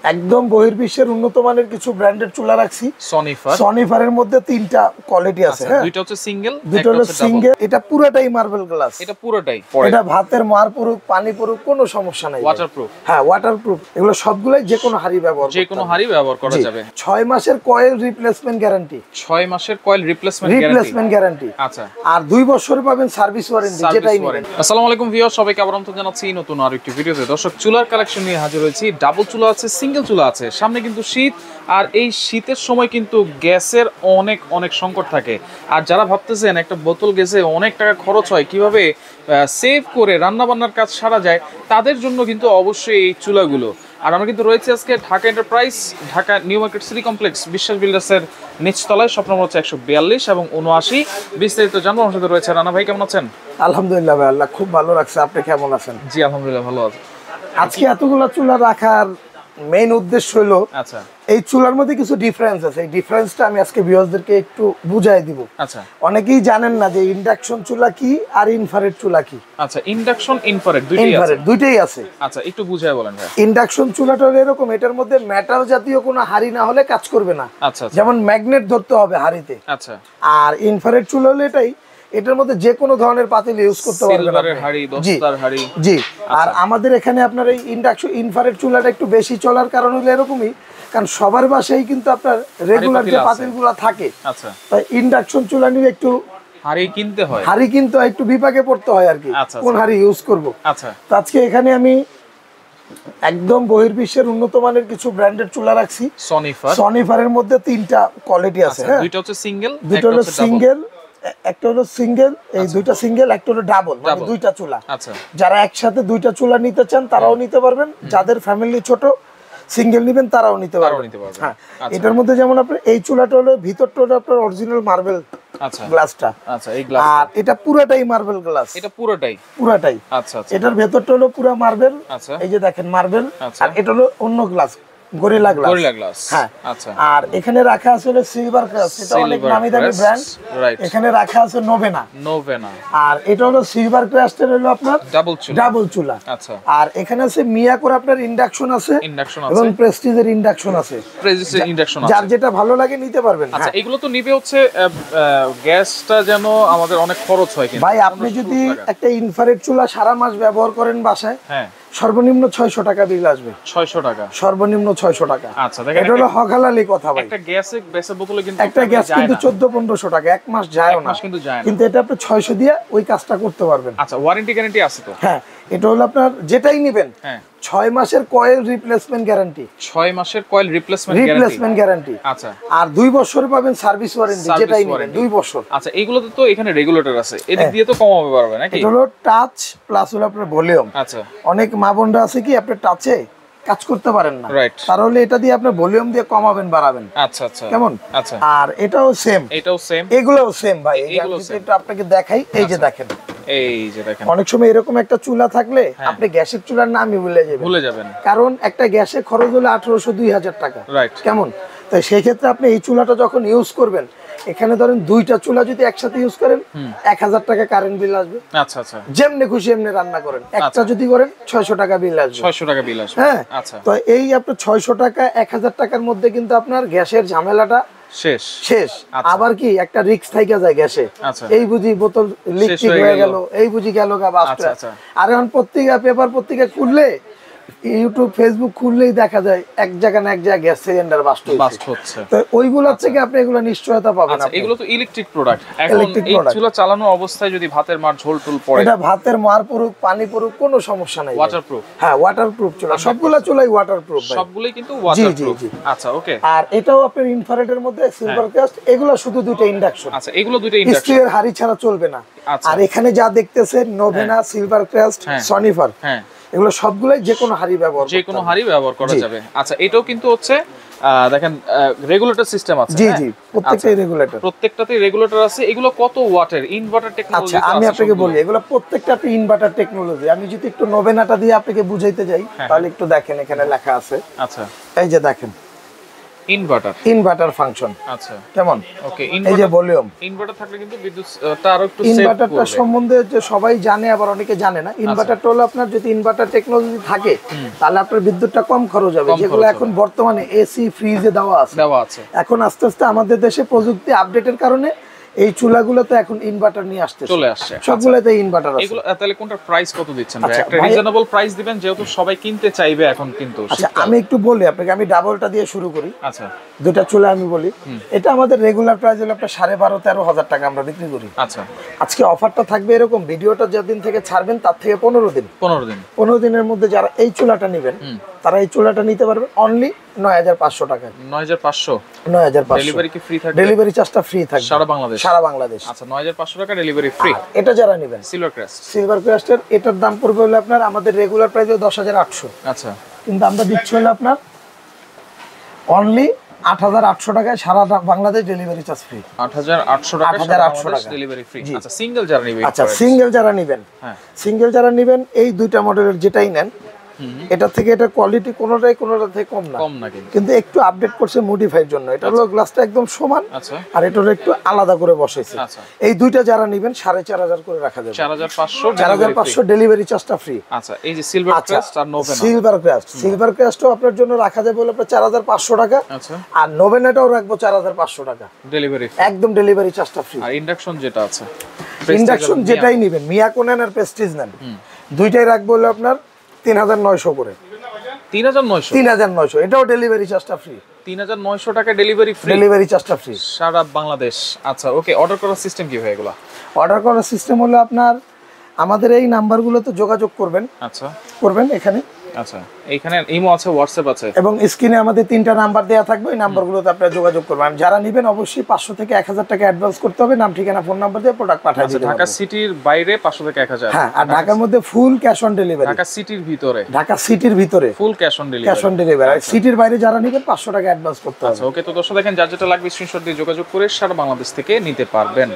একদম বহির্বিশ্বের উন্নত মানের কিছু ব্র্যান্ডের চুলা রাখছি। সনিফারের মধ্যে তিনটা কোয়ালিটি আছে। হ্যাঁ, দুইটা হচ্ছে সিঙ্গেল, দুটো হলো সিঙ্গেল। এটা পুরোটাই মার্বেল গ্লাস, এটা পুরোটাই। এটা ভাতের মার পুরুক, পানি পুরুক, কোনো সমস্যা নাই। ওয়াটারপ্রুফ। হ্যাঁ, ওয়াটারপ্রুফ। এগুলো সবগুলাই যে কোনো হাড়ি ব্যবহার, যে কোনো হাড়ি ব্যবহার করা যাবে। 6 মাসের কয়েল রিপ্লেসমেন্ট গ্যারান্টি। 6 মাসের কয়েল রিপ্লেসমেন্ট গ্যারান্টি। আচ্ছা, আর 2 বছর পাবেন সার্ভিস ওয়ারেন্টি, যেটাই নেবেন। আসসালামু আলাইকুম ভিউয়ার, সবাইকে আবার আমন্ত্রণ জানাচ্ছি নতুন আরো একটি ভিডিওতে। দর্শক, চুলার কালেকশন নিয়ে হাজির হয়েছি। ডাবল চুলা আছে, সিঙ্গেল চুলা আছে। সামনে কিন্তু শীত, আর এই শীতের সময় কিন্তু গ্যাসের অনেক অনেক সংকট থাকে। আর যারা ভাবতেছেন একটা বোতল গ্যাসে অনেক টাকা খরচ হয়, কিভাবে সেভ করে রান্নাবান্নার কাজ সারা যায়, তাদের জন্য কিন্তু অবশ্যই এই চুলাগুলো। আর আমরা কিন্তু রয়েছে আজকে Dhaka enterprise, Dhaka new market city complex, বিশ্বাস বিল্ডার্সের নিচতলায়। শপ নম্বর হচ্ছে 142 এবং 79। বিস্তারিত জানবো। আমার সাথে রয়েছে রানা ভাই। কেমন আছেন? আলহামদুলিল্লাহ ভাই, আল্লাহ খুব ভালো রাখছে। আপনি কেমন আছেন? জি আলহামদুলিল্লাহ ভালো আছি। আজকে এতগুলো চুলা রাখার মেইন উদ্দেশ্য হলো, আচ্ছা, এই চুলার মধ্যে কিছু ডিফারেন্স আছে। এই ডিফারেন্সটা আমি আজকে ভিউয়ারদেরকে একটু বুঝাই দিব। আচ্ছা, অনেকেই জানেন না যে ইন্ডাকশন চুলা কি আর ইনফ্রারেড চুলা কি। আচ্ছা, ইন্ডাকশন ইনফ্রারেড দুইটাই আছে। আচ্ছা, একটু বুঝায় বলেন ভাই। ইন্ডাকশন চুলাটা হলো এরকম, এটার মধ্যে মেটাল জাতীয় কোনো হাড়ি না হলে কাজ করবে না। আচ্ছা, যেমন ম্যাগনেট ধরতে হবে হাড়িতে। আচ্ছা। আর ইনফ্রারেড চুলা হলো এটার মধ্যে যে কোনো ধরনের পাতিল ইউজ করতে পারবেন। সিলভারের হাড়ি, দস্তার হাড়ি। জি। আর আমাদের এখানে আপনার এই ইন্ডাকশন ইনফ্রারেড চুলাটা একটু বেশি চলার কারণ হলো এরকমই, কারণ সবার বাসায় কিন্তু আপনার রেগুলার যে পাতিলগুলো থাকে। আচ্ছা, তাই ইন্ডাকশন চুলা নিয়ে একটু হাড়ি কিনতে হয়, একটু বিপাকে পড়তে হয় আর কি, কোন হাড়ি ইউজ করব। আচ্ছা, তো আজকে এখানে আমি একদম বহির্বিশ্বের উন্নত মানের কিছু ব্র্যান্ডের চুলা রাখছি। সনিফারের মধ্যে তিনটা কোয়ালিটি আছে। হ্যাঁ, দুইটা হচ্ছে সিঙ্গেল, দুটো হলো সিঙ্গেল, একটা হলো সিঙ্গেল, এই দুইটা সিঙ্গেল, একটা হলো ডাবল, মানে দুইটা চুলা। আচ্ছা, যারা একসাথে দুইটা চুলা নিতে চান তারাও নিতে পারবেন, যাদের ফ্যামিলি ছোট সিঙ্গেল নিবেন তারাও নিতে পারবেন। হ্যাঁ, এটার মধ্যে যেমন আপনার এই চুলাটা হলো ভিতরটা হলো আপনার অরিজিনাল মার্বেল গ্লাসটা। আচ্ছা, এই গ্লাস। আর এটা পুরোটাই মার্বেল গ্লাস, এটা পুরোটাই। আচ্ছা, আচ্ছা। এটার ভেতরটা হলো পুরো মার্বেল। এই যে দেখেন মার্বেল। আর এটা হলো অন্য গ্লাস, গরিলা গ্লাস। হ্যাঁ, আচ্ছা। আর এখানে রাখা আছে হলো সিলভার ক্রাস্ট, এটা অনেক নামি দামি ব্র্যান্ড। এখানে রাখা আছে নোভেনা। আর এটা হলো সিলভার ক্রাস্টের হলো আপনার ডাবল চুলা। আচ্ছা। আর এখানে আছে মিয়াকোর আপনার ইন্ডাকশন আছে এবং প্রেস্টিজের ইন্ডাকশন আছে। যার যেটা ভালো লাগে নিতে পারবেন। আচ্ছা, এগুলো তো নিবে হচ্ছে গ্যাসটা যেন আমাদের অনেক খরচ হয় কিন্তু ভাই, আপনি যদি একটা ইনফ্রারেড চুলা সারা মাস ব্যবহার করেন বাসায়, হ্যাঁ, সর্বনিম্ন 600 টাকা বিল আসবে। 600 টাকা, সর্বনিম্ন 600 টাকা। আচ্ছা, দেখেন এটা হলো হকালালি কথা ভাই। একটা গ্যাসের বোতলে কিন্তু একটা গ্যাস কিন্তু 1400-1500 টাকা, এক মাস যায় না, কিন্তু এটা আপনি 600 দিয়ে ওই কাজটা করতে পারবেন। আচ্ছা, ওয়ারেন্টি গ্যারান্টি আছে তো? হ্যাঁ, এটা হলো আপনার যেটাই নেবেন, হ্যাঁ, 6 মাসের কয়েল রিপ্লেসমেন্ট গ্যারান্টি। 6 মাসের কয়েল রিপ্লেসমেন্ট গ্যারান্টি। আচ্ছা, আর 2 বছর পাবেন সার্ভিস ওয়ারেন্টি, যেটাই নেবেন 2 বছর। আচ্ছা, এগুলোতে তো এখানে রেগুলেটর আছে, এদিক দিয়ে তো কমাবে পারবে নাকি? এটা হলো টাচ প্লাস হলো আপনার ভলিউম। আচ্ছা, অনেক মা বোনরা আছে কি আপনার টাচে কাজ করতে পারেন না, তাহলে এটা দিয়ে আপনি ভলিউম দিয়ে কমাবেন বাড়াবেন। আচ্ছা, আচ্ছা, কেমন? আচ্ছা। আর এটাও সেম, এগুলোও সেম ভাই। এগুলো একটু আপনাকে দেখাই, এই যে দেখেন, এই যে দেখেন। অনেক সময় এরকম একটা চুলা থাকলে আপনি গ্যাসের চুলার নামই ভুলে যাবেন, কারণ একটা গ্যাসে খরচ হলো 1800-2000 টাকা। কেমন? তাই সেই ক্ষেত্রে আপনি এই চুলাটা যখন ইউজ করবেন, এখানে ধরেন দুইটা চুলা যদি একসাথে ইউজ করেন 1000 টাকা কারেন্ট বিল আসবে। আচ্ছা, আচ্ছা। যেমনি খুশি এমনি রান্না করেন। একটা যদি করেন 600 টাকা বিল আসবে। 600 টাকা বিল আসবে। হ্যাঁ, আচ্ছা। তো এই আপনার 600 টাকা 1000 টাকার মধ্যে কিন্তু আপনার গ্যাসের ঝামেলাটা শেষ। আবার কি একটা রিস্ক থাইকা যায় গ্যাসে, এই বুঝি বোতল লিক হয়ে গেল, এই বুঝি গেল গা বাস্ট। আর এখন পেপার পত্রিকা খুললে, ইউটিউব ফেসবুক খুললেই দেখা যায় এক জায়গা না এক জায়গায় গ্যাস সিলিন্ডার বাস্ট হচ্ছে। তো ওইগুলোর থেকে আপনি এগুলো নিশ্চয়তা পাবেন। আচ্ছা, এগুলো তো ইলেকট্রিক প্রোডাক্ট। এখন এই চুলা চালানো অবস্থায় যদি ভাতের মার ঝোল টুল পড়ে, এটা ভাতের মার পড়ুক, পানি পড়ুক, কোনো সমস্যা নাই। ওয়াটারপ্রুফ। হ্যাঁ, ওয়াটারপ্রুফ চুলা, সবগুলা চুলাই ওয়াটারপ্রুফ ভাই, সবগুলাই কিন্তু ওয়াটারপ্রুফ। আচ্ছা, ওকে। আর এটাও আপনার ইনফ্রারেডের মধ্যে সিলভার ক্রাস্ট, এগুলো শুধু দুটো ইন্ডাকশন। আচ্ছা, এগুলো দুটো ইন্ডাকশন, স্টিলের হাড়ি ছাড়া চলবে না। আর এখানে যা দেখতেছেন নোভেনা, সিলভার ক্রাস্ট, সনিফার, হ্যাঁ, এগুলো সবগুলাই যে কোনো হাড়ি ব্যবহার করা যাবে। আচ্ছা, এটাও কিন্তু হচ্ছে দেখেন রেগুলেটর সিস্টেম আছে। জি জি, প্রত্যেকটাই রেগুলেটর, প্রত্যেকটাতেই রেগুলেটর আছে। এগুলো কত ওয়াটের? Inverter technology. আচ্ছা, আমি আপনাকে বলি, এগুলো প্রত্যেকটা আপনি ইনভার্টার টেকনোলজি। আমি যদি একটু নোভেনাটা দিয়ে আপনাকে বুঝাইতে যাই, তাহলে একটু দেখেন, এখানে লেখা আছে। আচ্ছা, এই যে দেখেন, ইনভার্টার ফাংশন। আচ্ছা কেমন? ওকে, এই যে ভলিউম ইনভার্টার থাকলে কিন্তু বিদ্যুৎটা আরো একটু সেভ ইনভার্টারটা সম্বন্ধে যে সবাই জানে আবার অনেকে জানে না। ইনভার্টারটা হলো আপনার যদি ইনভার্টার টেকনোলজি থাকে তাহলে আপনার বিদ্যুৎটা কম খরচ হবে, যেগুলো এখন বর্তমানে এসি ফ্রিজে দেওয়া আছে। এখন আস্তে আস্তে আমাদের দেশে প্রযুক্তি আপডেটের কারণে এই চুলাগুলোতে এখন ইনভার্টার নিয়ে চলে আসছে, সবগুলোতে ইনভার্টার আছে। এগুলো তাহলে কোনটার প্রাইস কত দিচ্ছেন ভাই? একটা রিজনেবল প্রাইস দিবেন যেহেতু সবাই কিনতে চাইবে এখন কিন্তু। আচ্ছা আমি একটু বলি আপনাকে, আমি ডাবলটা দিয়ে শুরু করি। আচ্ছা দুইটা চুলা আমি বলি, এটা আমাদের রেগুলার প্রাইস হলো আপনার 12,500-13,000 টাকা আমরা বিক্রি করি। আচ্ছা আজকে অফারটা থাকবে এরকম, ভিডিওটা যেদিন থেকে ছাড়বেন তার থেকে 15 দিনের মধ্যে যারা এই চুলাটা নেবেন তারা এই চুলাটা নিতে পারবেন অনলি 9,500 টাকায়। 9,500 ডেলিভারি কি ফ্রি থাকবে? ডেলিভারি চার্জটা ফ্রি থাকবে সারা বাংলাদেশ। আচ্ছা 9,500 টাকা ডেলিভারি ফ্রি। এটা যারা নেবেন সিলভার ক্রাস্টের এটার দাম পড়বে হলো আপনার আমাদের রেগুলার প্রাইস 10,800। আচ্ছা কিন্তু আমরা দিচ্ছি হলো আপনার অনলি 8,800 টাকায় সারা বাংলাদেশ ডেলিভারি চার্জ ফ্রি। 8,800 টাকা ডেলিভারি ফ্রি। আচ্ছা সিঙ্গেল যারা নেবেন, সিঙ্গেল যারা নেবেন এই দুইটা মডেলের যেটাই নেন এটা থেকে এটা কোয়ালিটি কোনোটা থেকে কম না কিন্তু একটু আপডেট করছে মডিফাইড জন্য। এটা হলো গ্লাসটা একদম সমান আর এটা হলো একটু আলাদা করে বসাইছে। এই দুইটা যারা নেবেন 4,500 করে রাখা যাবে। 4,500 ডেলিভারি চার্জটা ফ্রি। আচ্ছা এই যে সিলভার ক্রাস্ট আর নোভেনা, সিলভার ক্রাস্টও আপনার জন্য রাখা যাবে হলো আপনার 4,500 টাকা। আচ্ছা আর নোভেনাটাও রাখবো 4,500 টাকা ডেলিভারি, একদম ডেলিভারি চার্জটা ফ্রি। আর ইন্ডাকশন যেটা আছে, ইন্ডাকশন যেটাই নেবেন মিয়াকো নেন আর প্রেস্টিজ নেন দুইটাই রাখবো হলো আপনার 3,900 করে। 3,900 এটাও ডেলিভারি চার্জটা ফ্রি। 3,900 টাকা ডেলিভারি চার্জটা ফ্রি সারা বাংলাদেশ। আচ্ছা ওকে, অর্ডার করার সিস্টেম কি ভাই? এগুলো অর্ডার করার সিস্টেম হলো আপনার আমাদের এই নাম্বারগুলোতে যোগাযোগ করবেন। আচ্ছা করবেন এখানে। আচ্ছা এইখানে ইমো আছে, হোয়াটসঅ্যাপ আছে এবং স্ক্রিনে আমাদের 3টা নাম্বার দেওয়া থাকবে, এই নাম্বারগুলোতে আপনারা যোগাযোগ করবেন। যারা নেবেন অবশ্যই 500 থেকে 1,000 টাকা অ্যাডভান্স করতে হবে, নাম ঠিকানা ফোন নাম্বার দিয়ে প্রোডাক্ট পাঠিয়ে দিতে হবে। ঢাকা সিটির বাইরে 500 থেকে 1,000। হ্যাঁ, আর ঢাকার মধ্যে full cash on delivery. Dhaka সিটির ভিতরে ফুল ক্যাশ অন ডেলিভারি। সিটির বাইরে যারা নেবেন 500 টাকা অ্যাডভান্স করতে হবে। আচ্ছা ওকে, তো দর্শক দেখেন যার যেটা লাগবে স্ক্রিনশট দিয়ে যোগাযোগ করে সারা বাংলাদেশ থেকে নিতে পারবেন।